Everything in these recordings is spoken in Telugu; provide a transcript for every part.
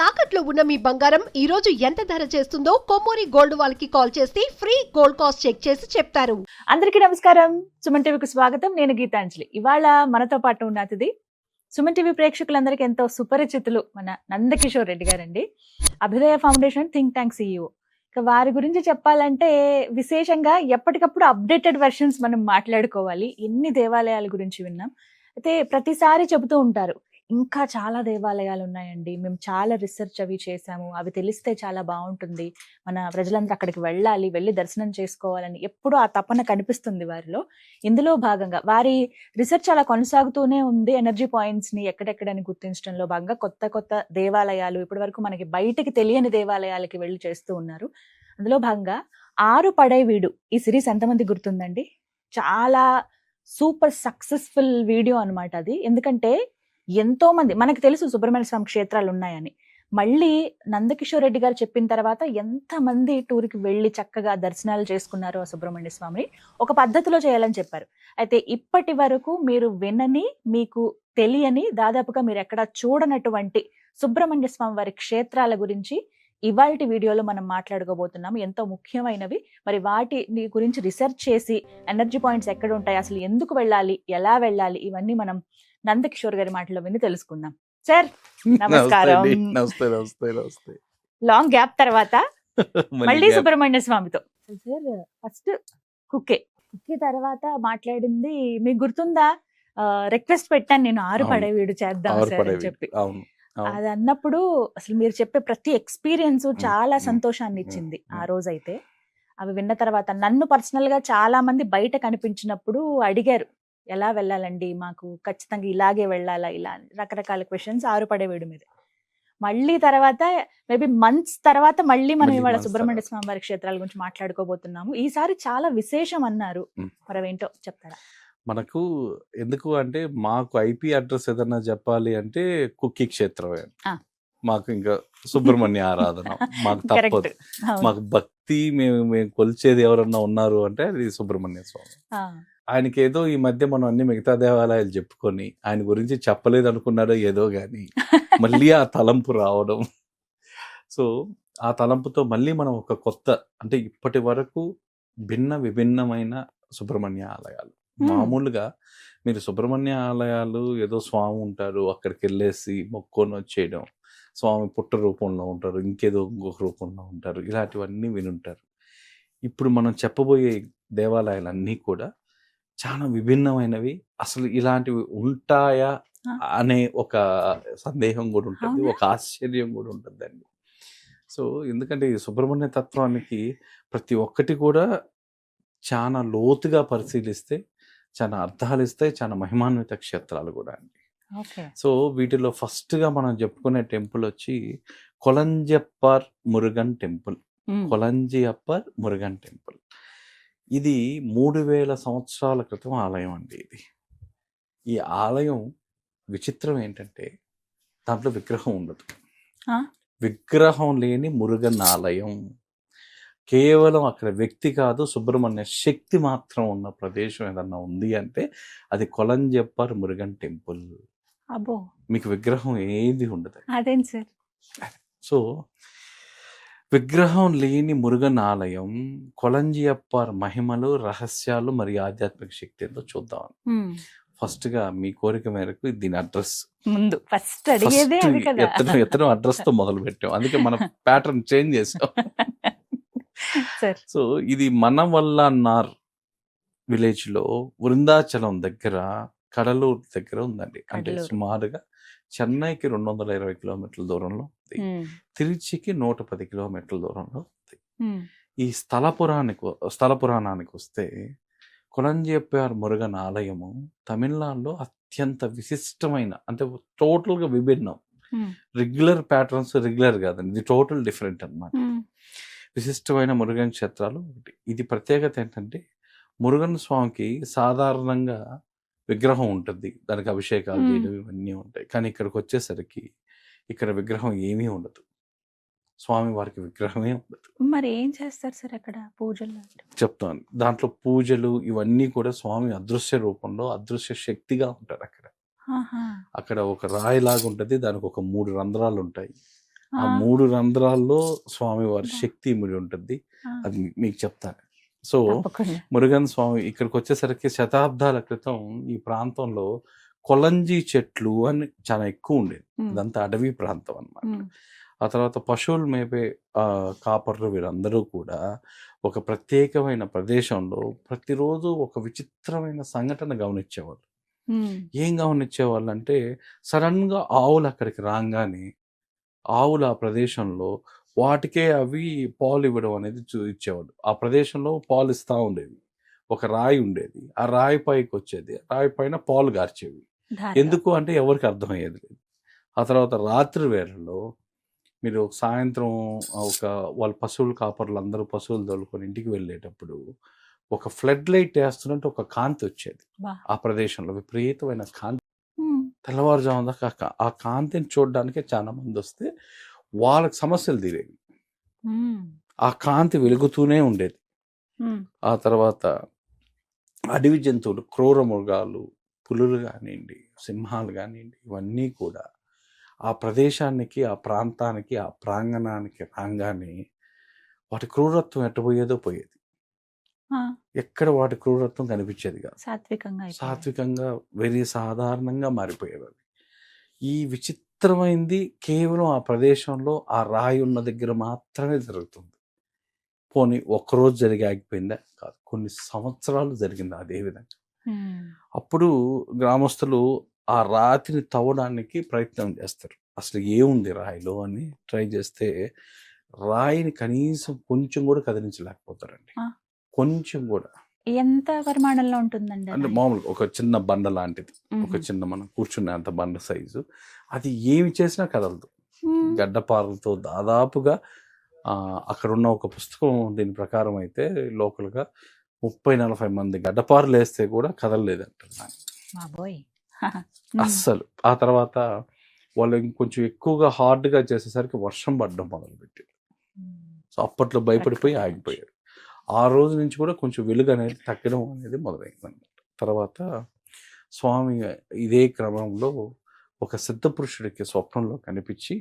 తాకట్లో ఉన్న మీ బంగారం ఈ రోజు ఎంత ధర చేస్తుందో కొమ్మూరి గోల్డ్ వాళ్ళకి కాల్ చేస్తే ఫ్రీ గోల్డ్ కాస్ట్ చెక్ చేసి చెప్తారు. అందరికీ నమస్కారం. సుమన్ టీవీకి స్వాగతం. నేను గీతాంజలి. ఇవాళ మనతో పాటు ఉన్న అతిథి సుమన్ టీవీ ప్రేక్షకులందరికీ ఎంతో సుపరిచితులు మన నందకిషోర్ రెడ్డి గారండి. అభ్యుదయ ఫౌండేషన్ థింక్ ట్యాంక్ CEO. ఇక వారి గురించి చెప్పాలంటే విశేషంగా ఎప్పటికప్పుడు అప్డేటెడ్ వెర్షన్స్ మనం మాట్లాడుకోవాలి. ఎన్ని దేవాలయాల గురించి విన్నాం. అయితే ప్రతిసారి చెబుతూ ఉంటారు, ఇంకా చాలా దేవాలయాలు ఉన్నాయండి, మేము చాలా రీసెర్చ్ అవి చేసాము, అవి తెలిస్తే చాలా బాగుంటుంది, మన ప్రజలందరూ అక్కడికి వెళ్ళాలి, వెళ్ళి దర్శనం చేసుకోవాలని ఎప్పుడూ ఆ తపన కనిపిస్తుంది వారిలో. ఇందులో భాగంగా వారి రీసెర్చ్ అలా కొనసాగుతూనే ఉంది. ఎనర్జీ పాయింట్స్ ని ఎక్కడెక్కడని గుర్తించడంలో భాగంగా కొత్త కొత్త దేవాలయాలు ఇప్పటి వరకు మనకి బయటకి తెలియని దేవాలయాలకి వెళ్ళి చేస్తూ ఉన్నారు. అందులో భాగంగా 6 పడైవీడు ఈ సిరీస్ ఎంతమంది గుర్తుందండి? చాలా సూపర్ సక్సెస్ఫుల్ వీడియో అన్నమాట అది. ఎందుకంటే ఎంతో మంది, మనకు తెలుసు సుబ్రహ్మణ్య స్వామి క్షేత్రాలు ఉన్నాయని, మళ్ళీ నందకిషోర్ రెడ్డి గారు చెప్పిన తర్వాత ఎంతమంది టూర్కి వెళ్ళి చక్కగా దర్శనాలు చేసుకున్నారు ఆ సుబ్రహ్మణ్య స్వామిని. ఒక పద్ధతిలో చేయాలని చెప్పారు. అయితే ఇప్పటి వరకు మీరు వినని, మీకు తెలియని, దాదాపుగా మీరు ఎక్కడ చూడనటువంటి సుబ్రహ్మణ్య స్వామి వారి క్షేత్రాల గురించి ఇవాల్టి వీడియోలో మనం మాట్లాడుకోబోతున్నాము. ఎంతో ముఖ్యమైనవి. మరి వాటి గురించి రీసెర్చ్ చేసి ఎనర్జీ పాయింట్స్ ఎక్కడ ఉంటాయి, అసలు ఎందుకు వెళ్ళాలి, ఎలా వెళ్ళాలి, ఇవన్నీ మనం నందకిషోర్ గారి మాటలో విని తెలుసుకుందాం. సార్ నమస్కారం. నమస్తే. లాంగ్ గ్యాప్ తర్వాత మళ్ళీ సుబ్రహ్మణ్య స్వామితో. సార్ ఫస్ట్ కుక్కే తర్వాత మాట్లాడింది మీకు గుర్తుందా? రిక్వెస్ట్ పెట్టాను నేను, 6 పడైవీడు చేద్దాం సార్ అని చెప్పి. అది అన్నప్పుడు అసలు మీరు చెప్పే ప్రతి ఎక్స్పీరియన్స్ చాలా సంతోషాన్ని ఇచ్చింది ఆ రోజైతే. అవి విన్న తర్వాత నన్ను పర్సనల్ గా చాలా మంది బయట కనిపించినప్పుడు అడిగారు, ఎలా వెళ్ళాలండి, మాకు ఖచ్చితంగా ఇలాగే వెళ్ళాలా, ఇలా రకరకాల క్వశ్చన్స్ 6 పడైవీడు మీద. మళ్ళీ తర్వాత మేబీ మంత్స్ తర్వాత మళ్ళీ మనం ఇవాళ సుబ్రహ్మణ్య స్వామి వారి క్షేత్రాల గురించి మాట్లాడుకోబోతున్నాము. ఈసారి చాలా విశేషం అన్నారు, మరి అవేంటో చెప్తారా? మనకు ఎందుకు అంటే, మాకు IP అడ్రస్ ఏదన్నా చెప్పాలి అంటే కుక్కి క్షేత్రమే. మాకు ఇంకా సుబ్రహ్మణ్య ఆరాధన మాకు తప్పదు. మాకు భక్తి, మేము కొలిచేది ఎవరన్నా ఉన్నారు అంటే అది సుబ్రహ్మణ్య స్వామి. ఆయనకి ఏదో ఈ మధ్య మనం అన్ని మిగతా దేవాలయాలు చెప్పుకొని ఆయన గురించి చెప్పలేదు అనుకున్నాడో ఏదో గాని మళ్ళీ ఆ తలంపు రావడం. సో ఆ తలంపుతో మళ్ళీ మనం ఒక కొత్త, అంటే ఇప్పటి వరకు విభిన్నమైన సుబ్రహ్మణ్య ఆలయాలు. మామూలుగా మీరు సుబ్రహ్మణ్య ఆలయాలు ఏదో స్వామి ఉంటారు, అక్కడికి వెళ్ళేసి మొక్కొని వచ్చేయడం, స్వామి పుట్ట రూపంలో ఉంటారు, ఇంకేదో ఇంకొక రూపంలో ఉంటారు, ఇలాంటివన్నీ వినుంటారు. ఇప్పుడు మనం చెప్పబోయే దేవాలయాలన్నీ కూడా చాలా విభిన్నమైనవి. అసలు ఇలాంటివి ఉంటాయా అనే ఒక సందేహం కూడా ఉంటుంది, ఒక ఆశ్చర్యం కూడా ఉంటుందండి. సో ఎందుకంటే ఈ సుబ్రహ్మణ్య తత్వానికి ప్రతి ఒక్కటి కూడా చాలా లోతుగా పరిశీలిస్తే చాలా అర్థాలు ఇస్తాయి, చాలా మహిమాన్విత క్షేత్రాలు కూడా అండి. సో వీటిలో ఫస్ట్గా మనం చెప్పుకునే టెంపుల్ వచ్చి కొలంజియప్పర్ మురుగన్ టెంపుల్. కొలంజియప్పర్ మురుగన్ టెంపుల్ ఇది 3000 సంవత్సరాల క్రితం ఆలయం అండి. ఈ ఆలయం విచిత్రం ఏంటంటే దాంట్లో విగ్రహం ఉండదు. విగ్రహం లేని మురుగన్ ఆలయం. కేవలం అక్కడ వ్యక్తి కాదు, సుబ్రహ్మణ్య శక్తి మాత్రం ఉన్న ప్రదేశం ఏదన్నా ఉంది అంటే అది కొలంజియప్పర్ మురుగన్ టెంపుల్. అబ్బో, మీకు విగ్రహం ఏది ఉండదు. అదేంటి సార్? సో విగ్రహం లేని మురుగన్ ఆలయం, కొలంజియప్పర్ మహిమలు, రహస్యాలు మరియు ఆధ్యాత్మిక శక్తి ఏందో చూద్దాం. ఫస్ట్ గా మీ కోరిక మేరకు దీని అడ్రస్ ముందు ఫస్ట్ అడిగేదే అది కదా. ఎత్తనం అడ్రస్ తో మొదలు పెట్టాం, అందుకే మన ప్యాటర్న్ చేంజ్ చేసాం. సో ఇది మనవల్లనార్ విలేజ్ లో వృందాచలం దగ్గర, కడలూరు దగ్గర ఉందండి. అంటే సుమారుగా చెన్నైకి 220 కిలోమీటర్ల దూరంలో ఉంది, తిరుచికి 110 కిలోమీటర్ల దూరంలో ఉంది. ఈ స్థల పురాణానికి వస్తే కొలంజియప్పర్ మురుగన్ ఆలయము తమిళనాడులో అత్యంత విశిష్టమైన, అంటే టోటల్ గా విభిన్నం. రెగ్యులర్ ప్యాటర్న్స్ రెగ్యులర్ కాదండి, ఇది టోటల్ డిఫరెంట్ అన్నమాట. విశిష్టమైన మురుగన్ క్షేత్రాలు ఒకటి. ఇది ప్రత్యేకత ఏంటంటే మురుగన్ స్వామికి సాధారణంగా విగ్రహం ఉంటుంది, దానికి అభిషేకాలు చేయడం ఇవన్నీ ఉంటాయి. కానీ ఇక్కడికి వచ్చేసరికి ఇక్కడ విగ్రహం ఏమీ ఉండదు, స్వామి వారికి విగ్రహమే ఉండదు. మరి ఏం చేస్తారు సార్ అక్కడ పూజలు? చెప్తాను. దాంట్లో పూజలు ఇవన్నీ కూడా స్వామి అదృశ్య రూపంలో, అదృశ్య శక్తిగా ఉంటారు అక్కడ. అక్కడ ఒక రాయి లాగా ఉంటుంది, దానికి ఒక 3 రంధ్రాలు ఉంటాయి. ఆ ఆ! 3 రంధ్రాల్లో స్వామివారి అబ్బా! శక్తి ఇమిడి ఉంటుంది. ఆ! అది మీకు చెప్తాను. సో, తప్పకుండా. మురుగన్ స్వామి ఇక్కడికొచ్చేసరికి శతాబ్దాల క్రితం ఈ ప్రాంతంలో కొలంజి చెట్లు అని చాలా ఎక్కువుండేది. హ్మ్. అదంతా అడవి ప్రాంతం అన్నమాట. హ్మ్. ఆ తర్వాత పశువులు మేపే కాపర్లు వీరందరూ కూడా ఒక ప్రత్యేకమైన ప్రదేశంలో ప్రతిరోజు ఒక విచిత్రమైన సంఘటన గమనించేవాళ్ళు. హ్మ్. ఏం గమనించేవాళ్ళంటే సడెన్‌గా ఆవులు అక్కడికి రాంగానే ఆవులు ఆ ప్రదేశంలో వాటికే అవి పాలివ్వడం అనేది ఇచ్చేవాళ్ళు. ఆ ప్రదేశంలో పాలిస్తా ఉండేవి. ఒక రాయి ఉండేది. ఆ రాయి పైకొచ్చేది. రాయి పైన పాలు గార్చేవి. ధారగా. ఎందుకు అంటే ఎవరికీ అర్థమయ్యేది లేదు. ఆ తర్వాత రాత్రి వేళల్లో మీరు సాయంత్రం ఒక వాళ్ళ పశువుల కాపరులందరూ పశువులు తోలుకొని ఇంటికి వెళ్ళేటప్పుడు ఒక ఫ్లడ్ లైట్ ఏస్తున్నట్టు ఒక కాంతి వచ్చేది. అబ్బా! ఆ ప్రదేశంలో విపరీతమైన కాంతి. హ్మ్. తెల్లవారుజామున దాకా ఆ కాంతిని చూడడానికే చాలా మందొస్తే వాళ్ళకి సమస్యలు తీరేవి. హ్మ్. ఆ కాంతి వెలుగుతూనే ఉండేది. హ్మ్. ఆ తర్వాత అడవి జంతువులు, క్రూర మృగాలు, పులులు గానియండి, సింహాలు గానియండి, ఇవన్నీ కూడా ఆ ప్రదేశానికి, ఆ ప్రాంతానికి, ఆ ప్రాంగణానికి రాంగానే వాటి క్రూరత్వం ఎట్టబోయేదో పోయేది. ఆ! ఎక్కడ వాటి క్రూరత్వం కనిపించేది కాదు. సాత్వికంగా అయిపోయాయి. సాత్వికంగా వెరీ సాధారణంగా మారిపోయేవవి. ఈ విచిత్రమైంది కేవలం ఆ ప్రదేశంలో ఆ రాయి ఉన్న దగ్గర మాత్రమే జరుగుతుంది. పోనీ ఒక్కరోజు జరిగి ఆగిపోయిందా? కాదు. కొన్ని సంవత్సరాలు జరిగింది అదే విధంగా. హ్మ్. అప్పుడు గ్రామస్తులు ఆ రాతిని తవ్వడానికి ప్రయత్నం చేస్తారు. అసలు ఏముంది రాయిలో అని ట్రై చేస్తే రాయిని కనీసం కొంచెం కూడా కదిలించలేకపోతారండి. ఆ! కొంచెం కూడా. ఎంత పరిమాణంలో ఉంటుందండి ఆ అంటే రాయి? మామూలుగా ఒక చిన్న బండ లాంటిది. ఒక హుహు. చిన్న మనం కూర్చునే అంత బండ సైజు. అది ఏమి చేసినా కదలదు. హ్మ్. గడ్డపారలతో దాదాపుగా అక్కడున్న ఒక పుస్తకం దీని ప్రకారం అయితే లోకల్‌గా 30, 40 మంది గడ్డపారలేస్తే కూడా కదలలేదంటారు దాన్ని. బాబోయ్! హ్మ్. అస్సలు. ఆ తర్వాత వాళ్ళు ఇంకొంచెం ఎక్కువగా హార్డ్‌గా చేసేసరికి వర్షం పడడం మొదలుపెట్టింది. హ్మ్. సో, అప్పట్లో భయపడిపోయి ప్రకృతి నుంచి. ఆగిపోయారు. ఆ రోజు నుంచి కూడా కొంచెం వెలుగనేది తగ్గడం అనేది మొదలైందనమాట. తర్వాత స్వామి ఇదే క్రమంలో ఒక సిద్ధపురుషుడికి స్వప్నంలో కనిపించి,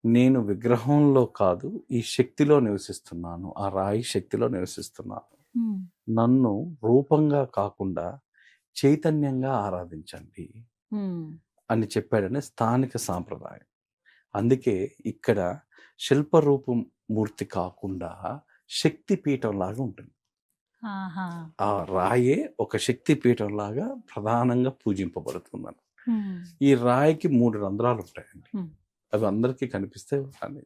"నేను విగ్రహంలో కాదు, ఈ శక్తిలో నివసిస్తున్నాను. ఆ రాయి శక్తిలో నివసిస్తున్నాను. హ్మ్. నన్ను రూపంగా కాకుండా చైతన్యంగా ఆరాధించండి" హ్మ్. అని చెప్పాడని స్థానిక సాంప్రదాయం. అందుకే ఇక్కడ శిల్పరూపం మూర్తి కాకుండా శక్తి పీఠంలాగా ఉంటుంది. ఆహా! ఆ రాయే ఒక శక్తి పీఠంలాగా ప్రధానంగా పూజింపబడుతుందని. హ్మ్. ఈ రాయికి 3 రంధ్రాలు ఉంటాయండి. హ్మ్. అవి అందరికీ కనిపిస్తే అని.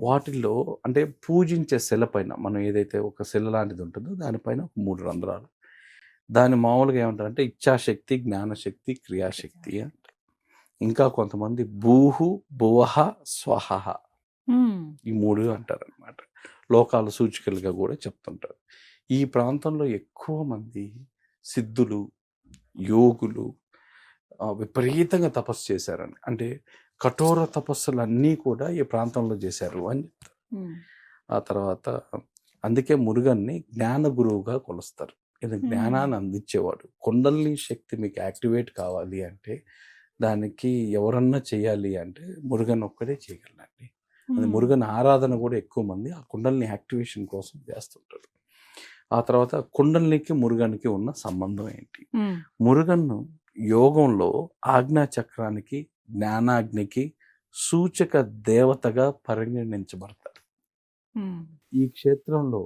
వాటిల్లో అంటే పూజించే శిల పైన మనం ఏదైతే ఒక శిల లాంటిది ఉంటుందో దానిపైన ఒక 3 రంధ్రాలు. దాన్ని మామూలుగా ఏమంటారంటే ఇచ్ఛాశక్తి, జ్ఞానశక్తి, క్రియాశక్తి అంటారు. ఇంకా కొంతమంది భూహు, భువః, స్వహః హ్మ్. ఈ 3 అంటారనమాట. లోకాల సూచికలుగా గూడా చెప్తుంటారు. ఈ ప్రాంతంలో ఎక్కువ మంది సిద్ధులు, యోగులు విపరీతంగా తపస్సు చేశారని. అంటే కఠోర తపస్సులన్నీ కూడా ఈ ప్రాంతంలో చేశారు అని చెప్తారు. హ్మ్. ఆ తర్వాత అందుకే మురుగన్‌ని జ్ఞాన గురువుగా కొలుస్తారు. ఈయన హ్మ్. జ్ఞానాన్ని అందించేవాడు. కుండలిని శక్తి మీకు యాక్టివేట్ కావాలి అంటే, దానికి ఎవరన్నా చేయాలి అంటే మురుగన్ ఒక్కడే చేయగలడండి. అది హ్మ్. మురుగన్ ఆరాధన కూడా ఎక్కువ మంది ఆ కుండలిని యాక్టివేషన్ కోసం చేస్తుంటారు. ఆ తర్వాత కుండలినికి, మురుగన్‌కి ఉన్న సంబంధం ఏంటి? హ్మ్. మురుగన్‌ను యోగంలో ఆజ్ఞా చక్రానికి, జ్ఞానాగ్నికి సూచక దేవతగా పరిగణించబడతారు. హ్మ్. ఈ క్షేత్రంలో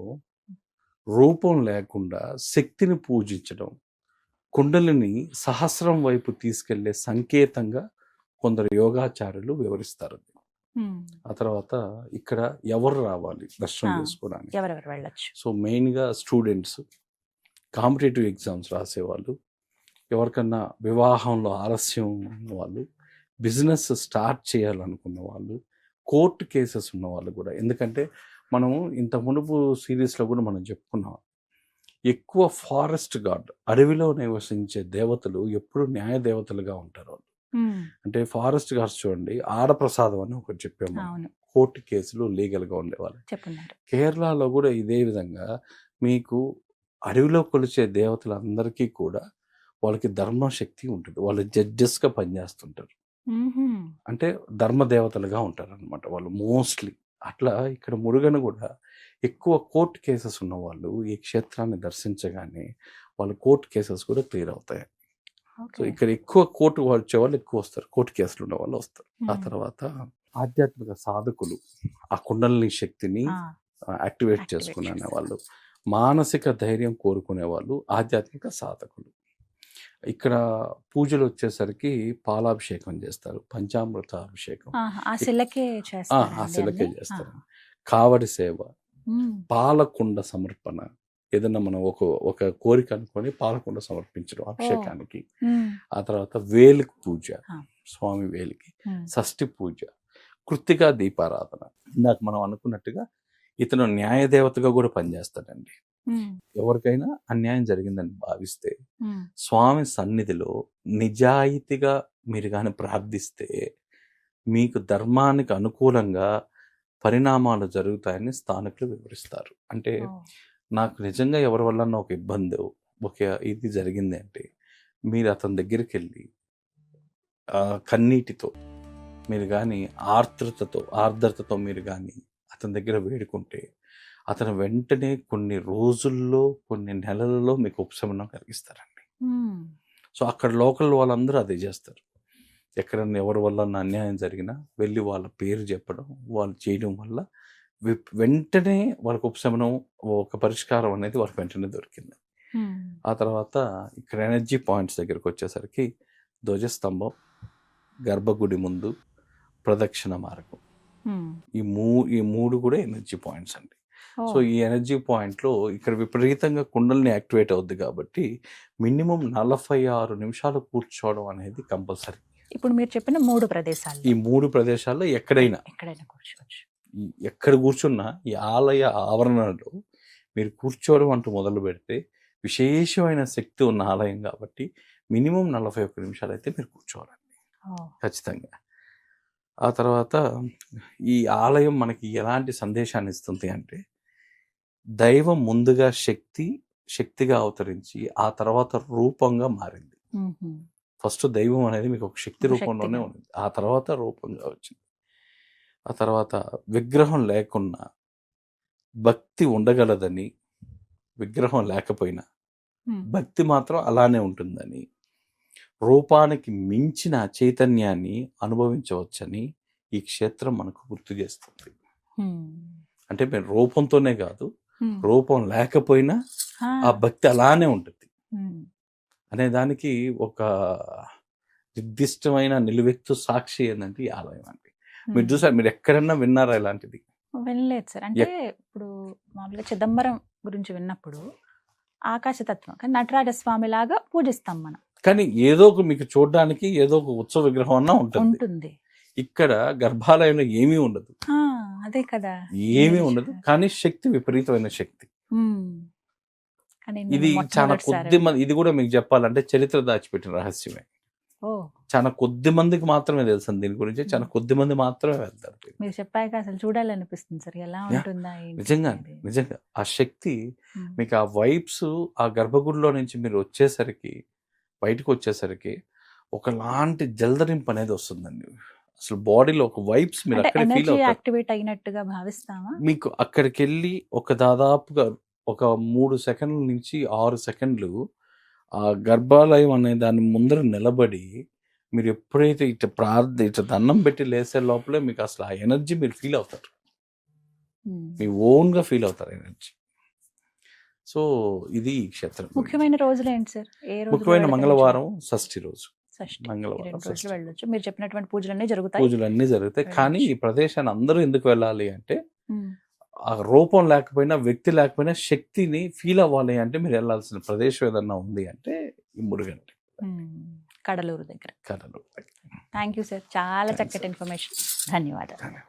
రూపం లేకుండా శక్తిని పూజించడం, కుండలిని సహస్రం వైపు తీసుకెళ్లే సంకేతంగా కొందరు యోగాచార్యులు వివరిస్తారు. హ్మ్. ఆ తర్వాత ఇక్కడ ఎవరు రావాలి దర్శనం ఆ! చేసుకోవడానికి? ఎవరెవరు వెళ్ళొచ్చు? సో, మెయిన్‌గా స్టూడెంట్స్, కాంపిటీటివ్ ఎగ్జామ్స్ రాసేవాళ్ళు, ఎవరికన్నా వివాహంలో ఆలస్యం ఉన్నవాళ్ళు, బిజినెస్ స్టార్ట్ చేయాలనుకున్న వాళ్ళు, కోర్ట్ కేసెస్ ఉన్నవాళ్ళు కూడా. ఎందుకంటే మనం ఇంతకు మునుపు సీరీస్‌లో కూడా మనం చెప్పుకున్నాం. ఎక్కువ ఫారెస్ట్ గాడ్ అడవిలో నివసించే దేవతలు ఎప్పుడు న్యాయ దేవతలుగా ఉంటారు వాళ్ళు. హ్మ్. అంటే ఫారెస్ట్ గాడ్స్ చూడండి ఆడప్రసాదం అని ఒకటి చెప్పాము మనం. అవును. కోర్టు కేసులు లీగల్‌గా ఉండేవాళ్ళు. చెప్పున్నారు. కేరళలో కూడా ఇదే విధంగా మీకు అడవిలో కొలిచే దేవతలందరికీ కూడా వాళ్ళకి ధర్మ శక్తి ఉంటుంది. వాళ్ళు జడ్జెస్‌గా పనిచేస్తుంటారు. అంటే ధర్మదేవతలుగా ఉంటారనమాట వాళ్ళు మోస్ట్లీ. అట్లా ఇక్కడ మురుగన్ కూడా ఎక్కువ కోర్ట్ కేసెస్ ఉన్న వాళ్ళు ఈ క్షేత్రాన్ని దర్శించగానే వాళ్ళ కోర్ట్ కేసెస్ కూడా క్లియర్ అవుతాయి. సో ఇక్కడ ఎక్కువ కోర్టు వచ్చే వాళ్ళు ఎక్కువ వస్తారు, కోర్టు కేసులు ఉన్న వాళ్ళు వస్తారు. ఆ తర్వాత ఆధ్యాత్మిక సాధకులు ఆ కుండలిని శక్తిని యాక్టివేట్ చేసుకునే వాళ్ళు, మానసిక ధైర్యం కోరుకునే వాళ్ళు ఆధ్యాత్మిక సాధకులు. ఇక్కడ పూజలు వచ్చేసరికి పాలాభిషేకం చేస్తారు, పంచామృత అభిషేకం ఆ శిలకే చేస్తారు, కావడి సేవ, పాలకుండ సమర్పణ. ఏదన్నా మనం ఒక కోరిక అనుకొని పాలకుండ సమర్పించడం అభిషేకానికి. ఆ తర్వాత వేలికి పూజ, స్వామి వేలికి, షష్ఠి పూజ, కృత్తికా దీపారాధన. ఇందాక మనం అనుకున్నట్టుగా ఇతను న్యాయదేవతగా కూడా పనిచేస్తాడండి. ఎవరికైనా అన్యాయం జరిగిందని భావిస్తే స్వామి సన్నిధిలో నిజాయితీగా మీరు కానీ ప్రార్థిస్తే మీకు ధర్మానికి అనుకూలంగా పరిణామాలు జరుగుతాయని స్థానికులు వివరిస్తారు. అంటే నాకు నిజంగా ఎవరి వల్ల ఒక ఇబ్బంది, ఒక ఇది జరిగింది అంటే మీరు అతని దగ్గరికి వెళ్ళి కన్నీటితో మీరు కానీ ఆర్ద్రతతో మీరు కానీ అతని దగ్గర వేడుకుంటే అతను వెంటనే కొన్ని రోజుల్లో కొన్ని నెలలలో మీకు ఉపశమనం కలిగిస్తారండి. సో అక్కడ లోకల్ వాళ్ళందరూ అదే చేస్తారు. ఎక్కడన్నా ఎవరి వల్ల అన్యాయం జరిగినా వెళ్ళి వాళ్ళ పేరు చెప్పడం, వాళ్ళు చేయడం వల్ల వెంటనే వాళ్ళకి ఉపశమనం, ఒక పరిష్కారం అనేది వాళ్ళకి వెంటనే దొరికింది. ఆ తర్వాత ఇక్కడ ఎనర్జీ పాయింట్స్ దగ్గరికి వచ్చేసరికి ధ్వజస్తంభం, గర్భగుడి ముందు, ప్రదక్షిణ మార్గం, ఈ మూడు కూడా ఎనర్జీ పాయింట్స్ అండి. సో ఈ ఎనర్జీ పాయింట్లో ఇక్కడ విపరీతంగా కుండల్ని యాక్టివేట్ అవుద్ది కాబట్టి మినిమం 46 నిమిషాలు కూర్చోవడం అనేది కంపల్సరీ. ఇప్పుడు మీరు చెప్పిన 3 ప్రదేశాలు, ఈ 3 ప్రదేశాల్లో ఎక్కడైనా కూర్చోవచ్చు. ఎక్కడ కూర్చున్నా ఈ ఆలయ ఆవరణలో మీరు కూర్చోవడం అంటూ మొదలు పెడితే విశేషమైన శక్తి ఉన్న ఆలయం కాబట్టి మినిమం 41 నిమిషాలు అయితే మీరు కూర్చోవాలండి ఖచ్చితంగా. ఆ తర్వాత ఈ ఆలయం మనకి ఎలాంటి సందేశాన్ని ఇస్తుంది అంటే దైవం ముందుగా శక్తిగా అవతరించి ఆ తర్వాత రూపంగా మారింది. ఫస్ట్ దైవం అనేది మీకు ఒక శక్తి రూపంలోనే ఉంది, ఆ తర్వాత రూపంగా వచ్చింది. ఆ తర్వాత విగ్రహం లేకున్నా భక్తి ఉండగలదని, విగ్రహం లేకపోయినా భక్తి మాత్రం అలానే ఉంటుందని, రూపానికి మించిన చైతన్యాన్ని అనుభవించవచ్చని ఈ క్షేత్రం మనకు గుర్తు చేస్తుంది. అంటే మీరు రూపంతోనే కాదు, రూపం లేకపోయినా ఆ భక్తి అలానే ఉంటుంది అనే దానికి ఒక నిర్దిష్టమైన నిలువెత్తు సాక్షి ఏంటంటే ఈ ఆలయం అండి. మీరు చూసారు, మీరు ఎక్కడన్నా విన్నారా ఇలాంటిది? వినలేదు సార్. అంటే ఇప్పుడు మామూలుగా చిదంబరం గురించి విన్నప్పుడు ఆకాశతత్వం, కానీ నటరాజ స్వామి లాగా పూజిస్తాం మనం, కానీ ఏదో ఒక మీకు చూడడానికి ఏదో ఒక ఉత్సవ విగ్రహం అన్నా ఉంటుంది. ఇక్కడ గర్భాలయంలో ఏమీ ఉండదు, అదే కదా, ఏమీ ఉండదు, కానీ శక్తి విపరీతమైన శక్తి. ఇది చాలా కొద్ది మంది, ఇది కూడా మీకు చెప్పాలంటే చరిత్ర దాచిపెట్టిన రహస్యమే. చాలా కొద్ది మందికి మాత్రమే తెలుసు దీని గురించి, చాలా కొద్ది మంది మాత్రమే వెళ్తారు. మీరు చెప్పాక అసలు చూడాలనిపిస్తుంది సార్, ఎలా ఉంటుందా నిజంగా ఆ శక్తి మీకు, ఆ వైబ్స్ ఆ గర్భగుడిలో నుంచి మీరు వచ్చేసరికి, బయటకు వచ్చేసరికి ఒకలాంటి జల్దరింపు అనేది వస్తుందండి. అసలు బాడీలో ఒక వైబ్స్ మీరు అక్కడ ఫీల్ యాక్టివేట్ అయినట్టుగా భావిస్తామా? మీకు అక్కడికి వెళ్ళి ఒక దాదాపుగా ఒక 3 సెకండ్ల నుంచి 6 సెకండ్లు ఆ గర్భాలయం అనే దాని ముందర నిలబడి మీరు ఎప్పుడైతే ఇట్లా దండం పెట్టి లేసే లోపలే మీకు అసలు ఆ ఎనర్జీ మీరు ఫీల్ అవుతారు, మీ ఓన్గా ఫీల్ అవుతారు ఎనర్జీ. సో ఇది ఈ క్షేత్రం. ముఖ్యమైన రోజులు ఏంటి సార్? ముఖ్యమైన మంగళవారం, షష్ఠి రోజు. మంగళవారం వెళ్ళొచ్చు. మీరు చెప్పినటువంటి పూజలన్నీ జరుగుతాయి. కానీ ఈ ప్రదేశాన్ని అందరూ ఎందుకు వెళ్ళాలి అంటే ఆ రూపం లేకపోయినా, వ్యక్తి లేకపోయినా శక్తిని ఫీల్ అవ్వాలి అంటే మీరు వెళ్ళాల్సిన ప్రదేశం ఏదన్నా ఉంది అంటే ఈ మురుగన్, కడలూరు దగ్గర. థ్యాంక్ యూ సార్, చాలా చక్కటి ఇన్ఫర్మేషన్. ధన్యవాదాలు.